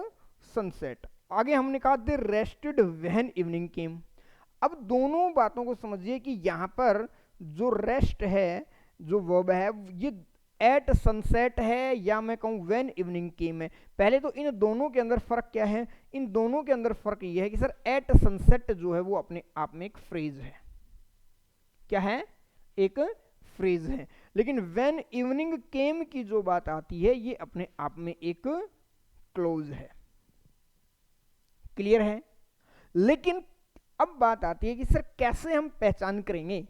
सनसेट। आगे हमने कहा दे रेस्टेड व्हेन इवनिंग केम। अब दोनों बातों को समझिए कि यहां पर जो रेस्ट है, जो वर्ब है, ये एट सनसेट है या मैं कहूं व्हेन इवनिंग केम है। पहले तो इन दोनों के अंदर फर्क क्या है, इन दोनों के अंदर फर्क यह है कि सर एट सनसेट जो है वो अपने आप में एक फ्रेज है। क्या है, एक फ्रेज है। लेकिन व्हेन इवनिंग केम की जो बात आती है ये अपने आप में एक क्लोज है। क्लियर है। लेकिन अब बात आती है कि सर कैसे हम पहचान करेंगे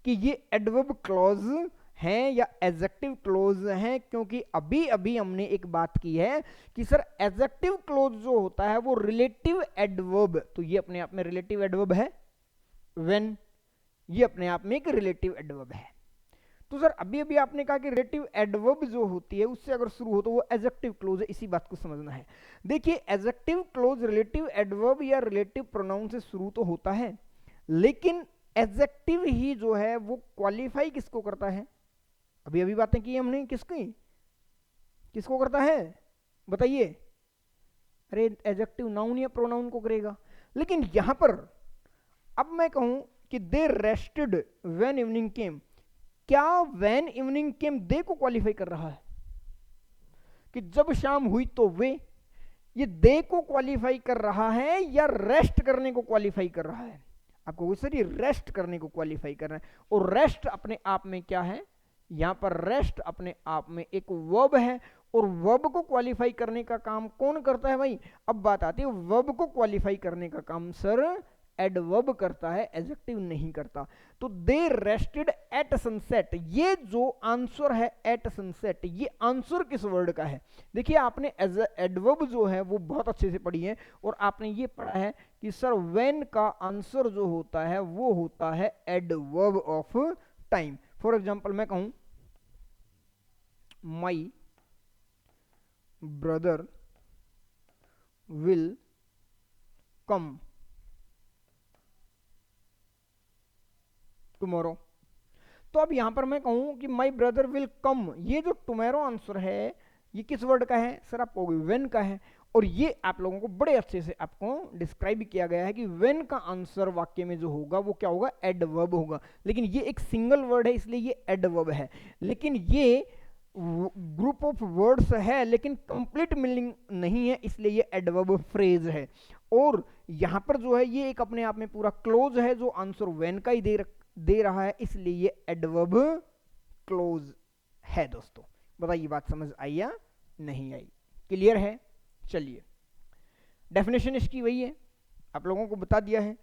कि ये एडवर्ब क्लॉज हैं या एडजेक्टिव क्लोज हैं, क्योंकि अभी अभी हमने एक बात की है कि सर एडजेक्टिव क्लोज जो होता है वो रिलेटिव एडवर्ब, तो ये अपने आप में रिलेटिव एडवर्ब है, व्हेन ये अपने आप में एक रिलेटिव एडवर्ब है। तो सर अभी अभी आपने कहा कि रिलेटिव एडवर्ब जो होती है उससे अगर शुरू हो तो वो एडजेक्टिव क्लोज है, इसी बात को समझना है। देखिए एडजेक्टिव क्लोज रिलेटिव एडवर्ब या रिलेटिव प्रोनाउन से शुरू तो होता है, लेकिन एडजेक्टिव ही जो है वो क्वालिफाई किसको करता है, अभी अभी बातें की हमने, किसकी, किसको करता है बताइए, अरे एडजेक्टिव नाउन या प्रोनाउन को करेगा। लेकिन यहां पर अब मैं कहूं कि दे रेस्टेड व्हेन इवनिंग केम, क्या व्हेन इवनिंग केम दे को क्वालिफाई कर रहा है कि जब शाम हुई तो वे, ये दे को क्वालिफाई कर रहा है या रेस्ट करने को क्वालिफाई कर रहा है? आपको सर ये रेस्ट करने को क्वालिफाई कर रहा है, और रेस्ट अपने आप में क्या है, यहां पर रेस्ट अपने आप में एक वर्ब है, और वर्ब को क्वालिफाई करने का काम कौन करता है भाई? अब बात आती है वर्ब को क्वालिफाई करने का काम सर एडवर्ब करता है, एडजेक्टिव नहीं करता। तो दे रेस्टेड एट सनसेट, ये जो आंसर है एट सनसेट, ये आंसर किस वर्ड का है? देखिए आपने एडवर्ब जो है वो बहुत अच्छे से पढ़ी है, और आपने ये पढ़ा है कि सर व्हेन का आंसर जो होता है वो होता है adverb of time. For example मैं कहूं my brother will come tomorrow, तो अब यहां पर मैं कहूं कि माई ब्रदर विल कम, ये जो टुमारो आंसर है ये किस वर्ड का है सर? आप कहोगे व्हेन का है, और ये आप लोगों को बड़े अच्छे से आपको डिस्क्राइब किया गया है कि व्हेन का आंसर वाक्य में जो होगा वो क्या होगा, एडवर्ब होगा। लेकिन ये एक सिंगल वर्ड है इसलिए ये एडवर्ब है, लेकिन ये ग्रुप ऑफ वर्ड्स है लेकिन कंप्लीट मीनिंग नहीं है, इसलिए ये एडवर्ब फ्रेज है। और यहां पर जो है ये एक अपने आप में पूरा क्लोज है जो आंसर व्हेन का ही दे रहा है, इसलिए ये एडवर्ब क्लोज है। दोस्तों बताइए बात समझ आई या नहीं आई? क्लियर है। चलिए डेफिनेशन इसकी वही है, आप लोगों को बता दिया है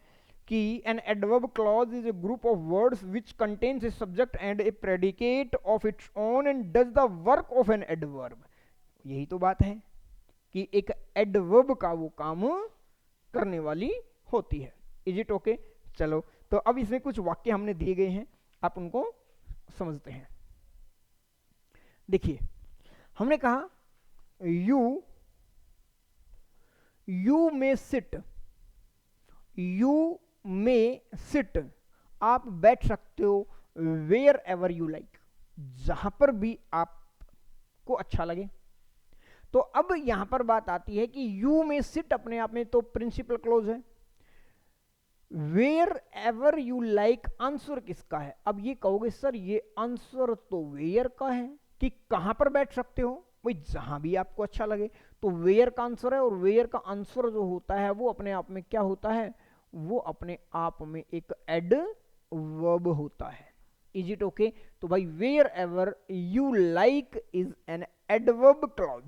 कि N adverb clause is a group of words which contains a subject and A predicate of its own and does the work of an adverb. यही तो बात है कि एक एडवर्ब का वो काम करने वाली होती है। Is it okay? चलो तो अब इसमें कुछ वाक्य हमने दिए गए हैं, आप उनको समझते हैं। देखिए हमने कहा you may sit, you may sit, आप बैठ सकते हो, वेयर एवर यू लाइक, जहां पर भी आपको अच्छा लगे। तो अब यहां पर बात आती है कि यू मे सिट अपने आप में तो प्रिंसिपल क्लोज है, wherever you like answer किसका है? अब ये कहोगे सर ये आंसर तो वेयर का है कि कहां पर बैठ सकते हो, भाई जहां भी आपको अच्छा लगे, तो वेयर का आंसर है, और वेयर का आंसर जो होता है वो अपने आप में क्या होता है, वो अपने आप में एक एडवर्ब होता है। Is it okay? तो भाई wherever you like is an adverb clause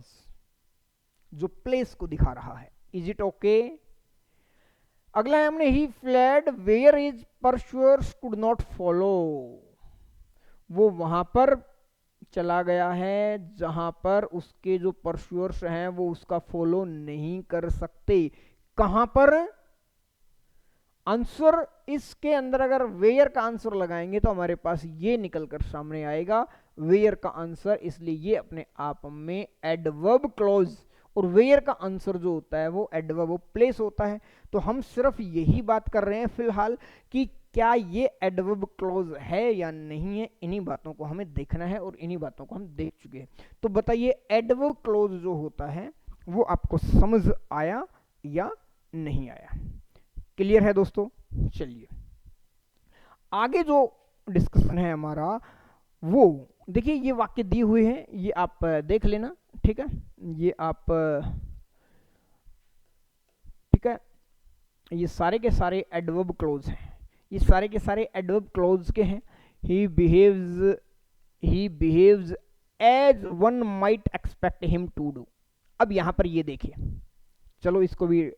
जो प्लेस को दिखा रहा है। Is it okay? अगला है हमने he fled where his pursuers could not follow, वो वहां पर चला गया है जहां पर उसके जो परस्यूअर्स हैं वो उसका फॉलो नहीं कर सकते। कहां पर? आंसर इसके अंदर अगर वेयर का आंसर लगाएंगे तो हमारे पास ये निकल कर सामने आएगा वेयर का आंसर, इसलिए ये अपने आप में एडवर्ब क्लॉज, और वेयर का आंसर जो होता है वो एडवर्ब ऑफ प्लेस होता है। तो हम सिर्फ यही बात कर रहे हैं फिलहाल कि क्या ये एडवर्ब क्लॉज है या नहीं है, इन्हीं बातों को हमें देखना है और इन्हीं बातों को हम देख चुके हैं। तो बताइए एडवर्ब क्लॉज जो होता है वो आपको समझ आया या नहीं आया? क्लियर है दोस्तों? चलिए आगे जो डिस्कशन है हमारा वो देखिए, ये वाक्य दिए हुए हैं, ये आप देख लेना, ठीक है, ये आप ठीक है, ये सारे के सारे एडवर्ब क्लॉज हैं, ये सारे के सारे एडवर्ब क्लॉज के हैं। He behaves as one might expect him to do. अब यहां पर ये देखिए, चलो इसको भी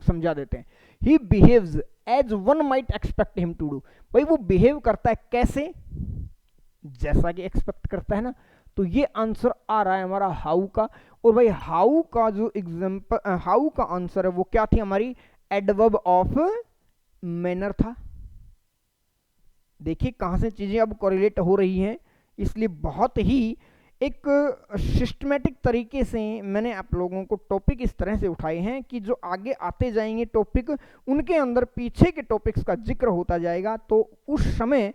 समझा देते हैं। He behaves as one might expect him to do, भाई वो बिहेव करता है कैसे, जैसा कि एक्सपेक्ट करता है ना। तो ये आंसर आ रहा है हमारा हाउ का, और भाई हाउ का जो एग्जांपल, हाउ का आंसर है वो क्या थी हमारी, एडवर्ब ऑफ मैनर था। देखिए कहां से चीजें अब कोरिलेट हो रही हैं, इसलिए बहुत ही एक सिस्टमेटिक तरीके से मैंने आप लोगों को टॉपिक इस तरह से उठाए हैं कि जो आगे आते जाएंगे टॉपिक, उनके अंदर पीछे के टॉपिक्स का जिक्र होता जाएगा, तो उस समय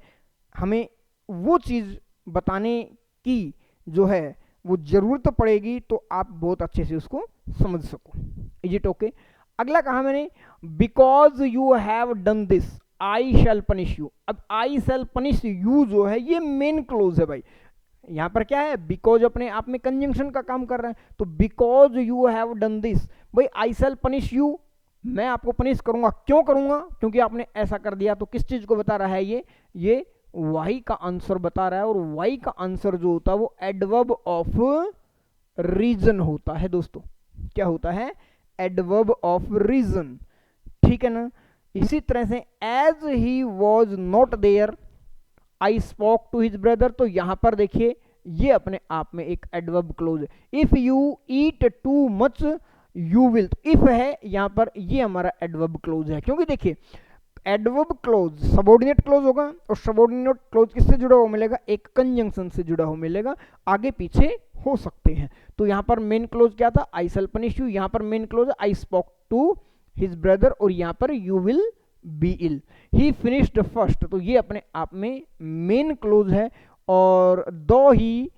हमें वो चीज़ बताने की जो है वो ज़रूरत पड़ेगी, तो आप बहुत अच्छे से उसको समझ सको। Is it okay? अगला कहा मैंने, because you have done this I shall punish you. अब आई शैल पनिश यू जो है ये मेन क्लोज है भाई, यहां पर क्या है, बिकॉज अपने आप में कंजंक्शन का काम कर रहा है। तो because you have done this, भाई आई शैल पनिश यू, मैं आपको पनिश करूंगा। क्यों करूंगा? क्योंकि आपने ऐसा कर दिया। तो किस चीज को बता रहा है ये वाई का आंसर बता रहा है, और वाई का आंसर जो होता है वो एडवर्ब ऑफ रीजन होता है दोस्तों। क्या होता है? एडवर्ब ऑफ रीजन, ठीक है ना। इसी तरह से as he was not there I spoke to his brother, तो यहां पर देखिए ये अपने आप में एक एडवर्ब क्लोज है। If you eat too much you will, तो इफ है यहां पर, ये हमारा एडवर्ब क्लोज है। क्योंकि देखिए एडवर्ब क्लोज सबऑर्डिनेट क्लोज होगा, और सबऑर्डिनेट क्लोज किससे जुड़ा हुआ मिलेगा, एक कंजंक्शन से जुड़ा हुआ मिलेगा, आगे पीछे हो सकते हैं। तो यहां पर मेन क्लोज क्या था, आई शैल पनिश यू, यहां पर मेन क्लोज है I spoke to his brother, और यहां पर you will be ill, he finished first, तो ये अपने आप में मेन क्लोज है। और दो ही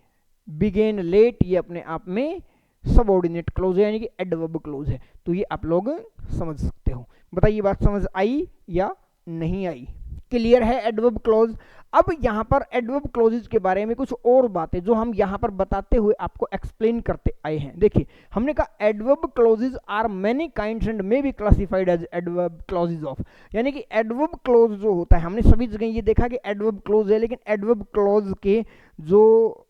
बिगेन लेट, ये अपने आप में सबऑर्डिनेट क्लोज है, यानी कि एडवर्ब क्लोज है। तो ये आप लोग समझ सकते हो। बताइए बात समझ आई या नहीं आई? क्लियर है एडवर्ब क्लोज? अब यहां पर एडवर्ब क्लोजेज के बारे में कुछ और बातें जो हम यहां पर बताते हुए आपको एक्सप्लेन करते आए हैं। देखिए हमने कहा adverb clauses are many kinds and may be classified as adverb clauses of, यानी कि एडवर्ब क्लोज जो होता है, हमने सभी जगह ये देखा कि एडवर्ब क्लोज है, लेकिन एडवर्ब क्लोज के जो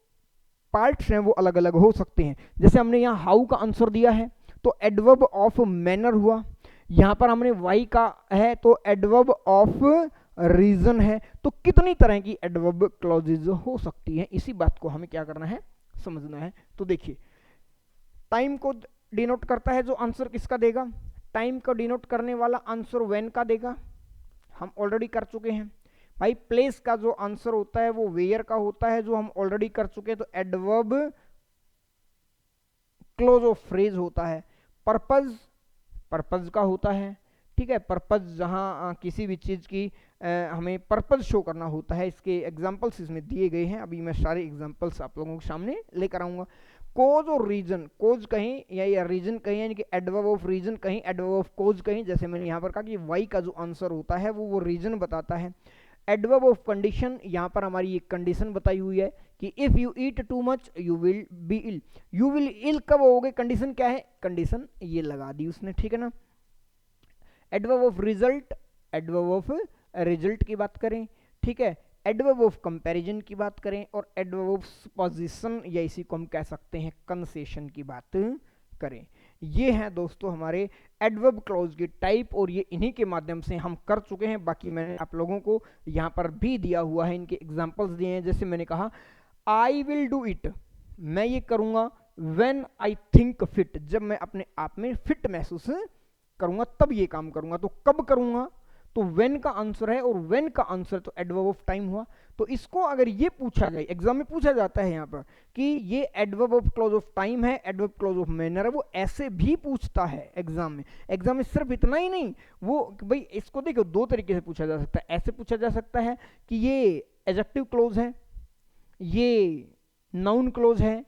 पार्ट्स हैं वो अलग अलग हो सकते हैं। जैसे हमने यहाँ हाउ का आंसर दिया है तो एडवर्ब ऑफ मैनर हुआ, यहाँ पर हमने वाई का है तो एडवर्ब ऑफ रीजन है। तो कितनी तरह की एडवर्ब क्लॉजेज हो सकती हैं, इसी बात को हमें क्या करना है, समझना है। तो देखिए टाइम को डिनोट करता है जो आंसर किसका देगा, टाइम को डिनोट करने वाला आंसर व्हेन का देगा, हम ऑलरेडी कर चुके हैं। भाई प्लेस का जो आंसर होता है वो वेयर का होता है, जो हम ऑलरेडी कर चुके हैं। तो एडवर्ब क्लोज ऑफ फ्रेज होता है। पर्पज, पर्पज का होता है, ठीक है, पर्पज जहां किसी भी चीज की हमें पर्पज शो करना होता है। इसके एग्जांपल्स इसमें दिए गए हैं, अभी मैं सारे एग्जांपल्स आप लोगों के सामने लेकर आऊंगा। कोज और रीजन, कोज कहीं या रीजन कहीं, यानी कि एडवर्ब ऑफ रीजन कहीं, एडवर्ब ऑफ कोज कहीं। जैसे मैंने यहाँ पर कहा कि वाई का जो आंसर होता है वो रीजन बताता है। एडवर्ब ऑफ कंडीशन, यहाँ पर हमारी एक कंडीशन बताई हुई है कि if you eat too much you will be ill. You will ill कब होगे, कंडीशन क्या है, कंडीशन ये लगा दी उसने, ठीक है ना। Adverb of result, adverb of result की बात करें, ठीक है, एडवर्ब ऑफ कंपैरिजन की बात करें, और एडवर्ब ऑफ सुपोजिशन या इसी को हम कह सकते हैं कंसेशन की बात करें। ये हैं दोस्तों हमारे एडवर्ब क्लॉज के टाइप, और ये इन्हीं के माध्यम से हम कर चुके हैं। बाकी मैंने आप लोगों को यहाँ पर भी दिया हुआ है, इनके एग्जांपल्स दिए हैं। जैसे मैंने कहा आई विल डू इट, मैं ये करूँगा, व्हेन आई थिंक फिट, जब मैं अपने आप में फिट महसूस करूँगा तब ये काम करूँगा। तो कब करूँगा, तो व्हेन का आंसर है, और व्हेन का आंसर तो एडवर्ब ऑफ टाइम हुआ। तो इसको अगर ये पूछा जाए, एग्जाम में पूछा जाता है यहाँ पर कि ये adverb of clause of time है, एडवर्ब क्लॉज ऑफ मैनर है, वो ऐसे भी पूछता है एग्जाम में। एग्जाम में सिर्फ इतना ही नहीं, वो भाई इसको देखो दो तरीके से पूछा जा सकता है। ऐसे पूछा जा सकता है कि ये एडजेक्टिव क्लॉज है, ये नाउन क्लॉज है,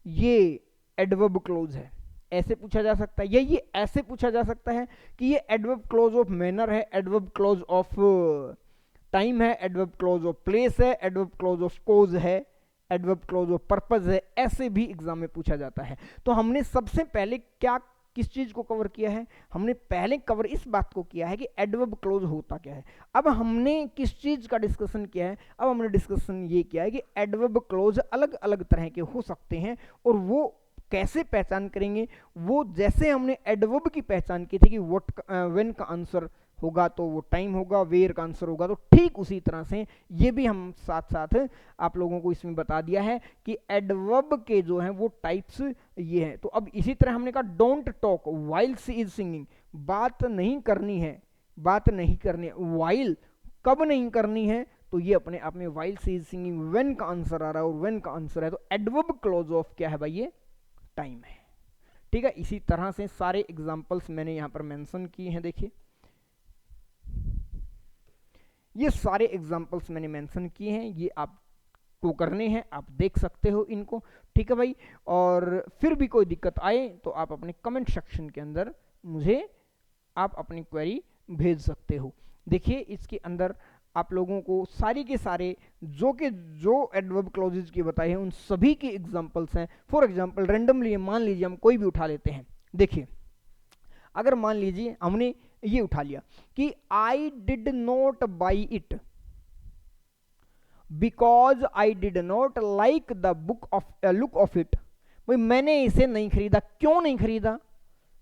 ये एडवर्ब क्लॉज है, ऐसे पूछा जा सकता है। या ये ऐसे पूछा जा सकता है कि ये एडवर्ब क्लॉज ऑफ मैनर है, एडवर्ब क्लॉज ऑफ टाइम है, एडवर्ब क्लॉज ऑफ प्लेस है, एडवर्ब क्लॉज ऑफ कोज है, एडवर्ब क्लॉज ऑफ पर्पज है, ऐसे भी एग्जाम में पूछा जाता है। तो हमने सबसे पहले क्या किस चीज को कवर किया है, हमने पहले कवर इस बात को किया है कि एडवर्ब क्लॉज होता क्या है। अब हमने किस चीज का डिस्कशन किया है, अब हमने डिस्कशन ये किया है कि एडवर्ब क्लॉज अलग अलग तरह के हो सकते हैं, और वो कैसे पहचान करेंगे, वो जैसे हमने एडवर्ब की पहचान की थी कि व्हाट व्हेन का आंसर होगा तो वो टाइम होगा, वेयर का आंसर होगा, तो ठीक उसी तरह से ये भी हम साथ साथ आप लोगों को इसमें बता दिया है कि एडवर्ब के जो हैं वो टाइप्स ये हैं। तो अब इसी तरह हमने कहा don't talk while she is singing, बात नहीं करनी है, बात नहीं करनी है। व्हाइल कब नहीं करनी है, तो ये अपने आप में while she is singing, when का आंसर आ रहा है, और व्हेन का आंसर है तो एडवर्ब क्लॉज ऑफ क्या है भाई, ये टाइम है। ठीक है, इसी तरह से सारे एग्जांपल्स मैंने यहां पर मेंशन किए हैं। देखिए ये सारे एग्जांपल्स मैंने मेंशन किए हैं, ये आपको करने हैं, आप देख सकते हो इनको। ठीक है भाई, और फिर भी कोई दिक्कत आए तो आप अपने कमेंट सेक्शन के अंदर मुझे आप अपनी क्वेरी भेज सकते हो। देखिए इसके अंदर आप लोगों को सारी के सारे जो एडवर्ब क्लॉजेज की बताए हैं उन सभी के एग्जांपल्स हैं। फॉर एग्जांपल रैंडमली मान लीजिए हम कोई भी उठा लेते हैं। देखिए अगर मान लीजिए हमने ये उठा लिया कि I did not by it because I did not like the look of it. भाई मैंने इसे नहीं खरीदा, क्यों नहीं खरीदा,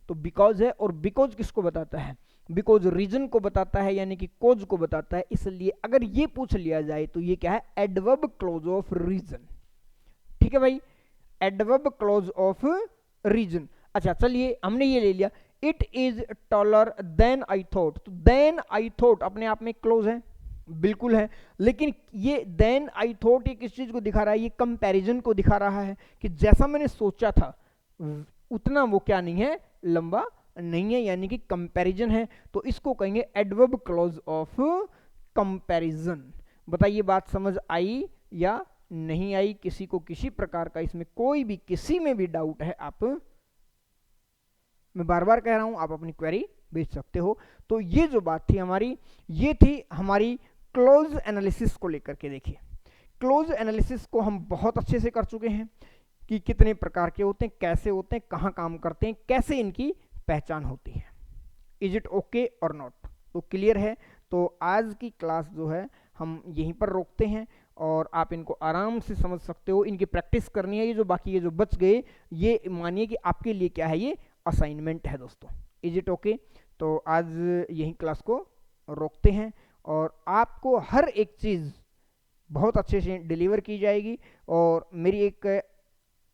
तो बिकॉज है, और बिकॉज किसको बताता है, बिकॉज रीजन को बताता है, यानी कि कोज को बताता है। इसलिए अगर ये पूछ लिया जाए तो ये क्या है, एडवर्ब क्लॉज ऑफ रीजन। ठीक है भाई, एडवर्ब क्लॉज ऑफ रीजन। अच्छा चलिए हमने ये ले लिया, it is taller than I thought, तो देन आई थॉट अपने आप में क्लोज है, बिल्कुल है, लेकिन ये देन आई थॉट ये किस चीज को दिखा रहा है, ये कंपैरिजन को दिखा रहा है कि जैसा मैंने सोचा था उतना वो क्या नहीं है, लंबा नहीं है, यानी कि कंपैरिजन है। तो इसको कहेंगे एडवर्ब क्लॉज ऑफ कंपैरिजन। बताइए बात समझ आई या नहीं आई, किसी को किसी प्रकार का इसमें कोई भी किसी में भी डाउट है, आप मैं बार बार कह रहा हूं आप अपनी क्वेरी भेज सकते हो। तो ये जो बात थी हमारी, ये थी हमारी क्लोज एनालिसिस को लेकर के। देखिए क्लोज एनालिसिस को हम बहुत अच्छे से कर चुके हैं कि कितने प्रकार के होते हैं, कैसे होते हैं, कहाँ काम करते हैं, कैसे इनकी पहचान होती है। इज इट ओके और नॉट, तो क्लियर है। तो आज की क्लास जो है हम यहीं पर रोकते हैं, और आप इनको आराम से समझ सकते हो, इनकी प्रैक्टिस करनी है। ये जो बाकी ये जो बच गए, ये मानिए कि आपके लिए क्या है, ये असाइनमेंट है दोस्तों। इज इट ओके, तो आज यहीं क्लास को रोकते हैं, और आपको हर एक चीज़ बहुत अच्छे से डिलीवर की जाएगी। और मेरी एक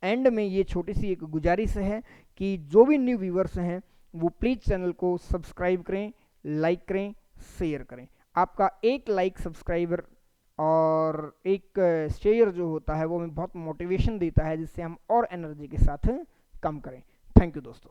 एंड में ये छोटी सी एक गुजारिश है कि जो भी न्यू व्यूवर्स हैं वो प्लीज़ चैनल को सब्सक्राइब करें, लाइक करें, शेयर करें। आपका एक लाइक, सब्सक्राइबर और एक शेयर जो होता है वो हमें बहुत मोटिवेशन देता है, जिससे हम और एनर्जी के साथ काम करें। थैंक यू दोस्तों।